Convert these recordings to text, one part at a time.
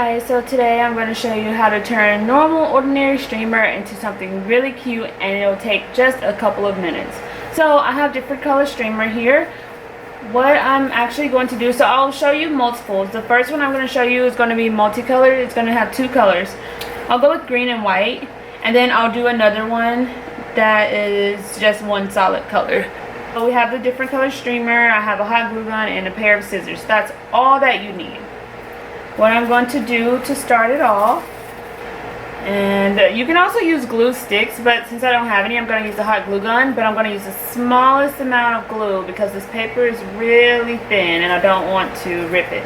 guys, so today I'm going to show you how to turn normal ordinary streamer into something really cute, and it'll take just a couple of minutes. So I have different color streamer here. What I'm actually going to do, so I'll show you multiples. The first one I'm going to show you is going to be multicolored. It's going to have two colors. I'll go with green and white, and then I'll do another one that is just one solid color. So we have the different color streamer. I have a hot glue gun and a pair of scissors. That's all that you need. What I'm going to do to start it off, and you can also use glue sticks, but since I don't have any, I'm going to use a hot glue gun, but I'm going to use the smallest amount of glue because this paper is really thin and I don't want to rip it.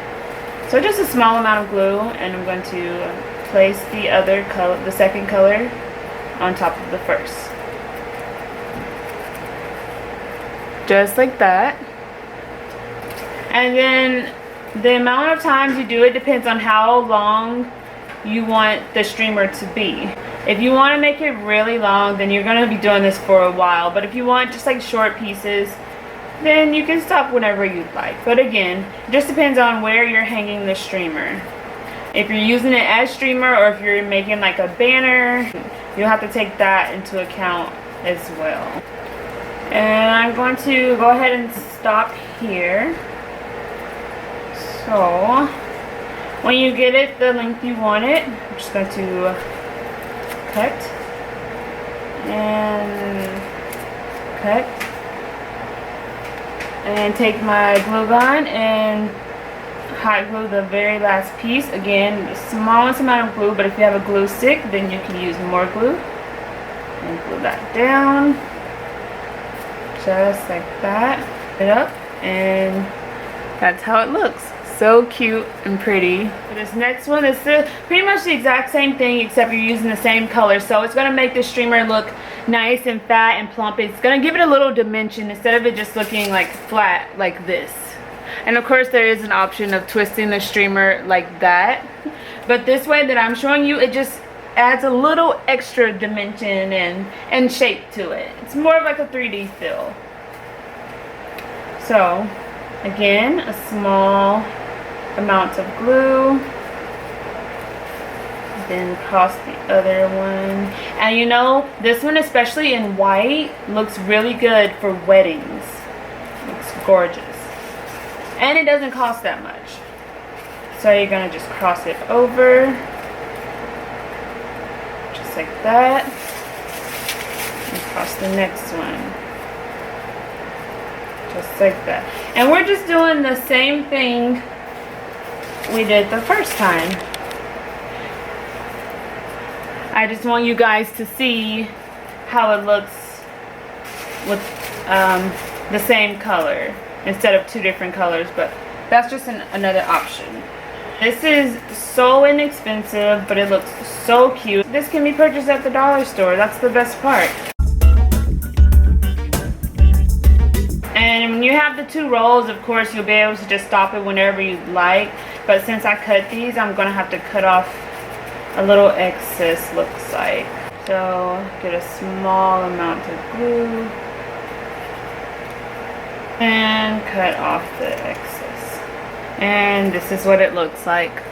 So just a small amount of glue, and I'm going to place the other color, the second color, on top of the first. Just like that. And then the amount of times you do it depends on how long you want the streamer to be. If you want to make it really long, then you're going to be doing this for a while. But if you want just like short pieces, then you can stop whenever you'd like. But again, it just depends on where you're hanging the streamer. If you're using it as streamer, or if you're making like a banner, you'll have to take that into account as well. And I'm going to go ahead and stop here. So when you get it the length you want it, I'm just going to cut and cut, and take my glue gun and hot glue the very last piece. Again, the smallest amount of glue, but if you have a glue stick, then you can use more glue. And glue that down just like that. It up, and that's how it looks. So cute and pretty. This next one is pretty much the exact same thing, except you're using the same color. So it's going to make the streamer look nice and fat and plump. It's going to give it a little dimension instead of it just looking like flat like this. And of course there is an option of twisting the streamer like that. But this way that I'm showing you, it just adds a little extra dimension and shape to it. It's more of like a 3D feel. So again, a small amount of glue, then across the other one. And you know, this one, especially in white, looks really good for weddings. Looks gorgeous, and it doesn't cost that much. So you're gonna just cross it over just like that, and cross the next one just like that. And we're just doing the same thing we did the first time. I just want you guys to see how it looks with the same color instead of two different colors, but that's just another option. This is so inexpensive, but it looks so cute. This can be purchased at the dollar store. That's the best part. And when you have the two rolls, of course, you'll be able to just stop it whenever you'd like. But since I cut these, I'm going to have to cut off a little excess, looks like. So get a small amount of glue and cut off the excess. And this is what it looks like.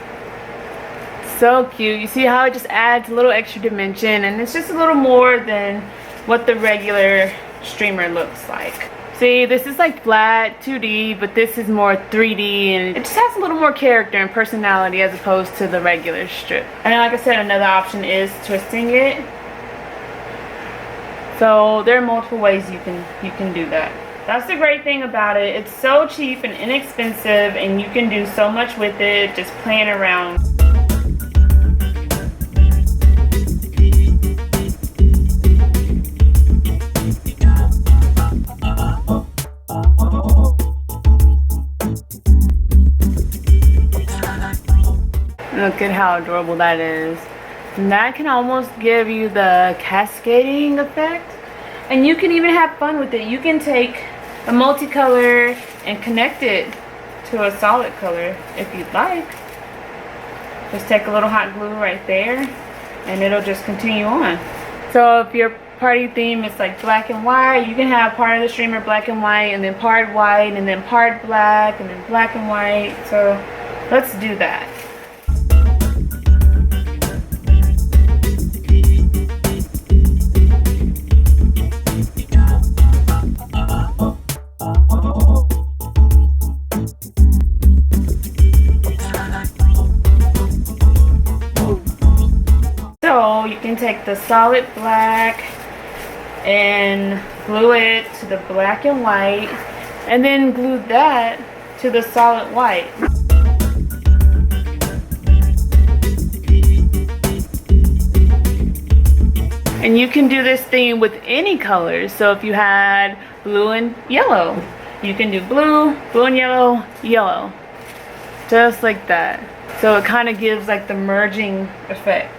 So cute. You see how it just adds a little extra dimension, and it's just a little more than what the regular streamer looks like. See, this is like flat 2D, but this is more 3D, and it just has a little more character and personality as opposed to the regular strip. And then, like I said, another option is twisting it. So there are multiple ways you can do that. That's the great thing about it. It's so cheap and inexpensive, and you can do so much with it just playing around. Look at how adorable that is. And that can almost give you the cascading effect. And you can even have fun with it. You can take a multicolor and connect it to a solid color if you'd like. Just take a little hot glue right there, and it'll just continue on. So if your party theme is like black and white, you can have part of the streamer black and white, and then part white, and then part black, and then black and white. So let's do that. take the solid black and glue it to the black and white, and then glue that to the solid white. And you can do this theme with any colors. So if you had blue and yellow, you can do blue, blue and yellow, yellow. Just like that. So it kind of gives like the merging effect.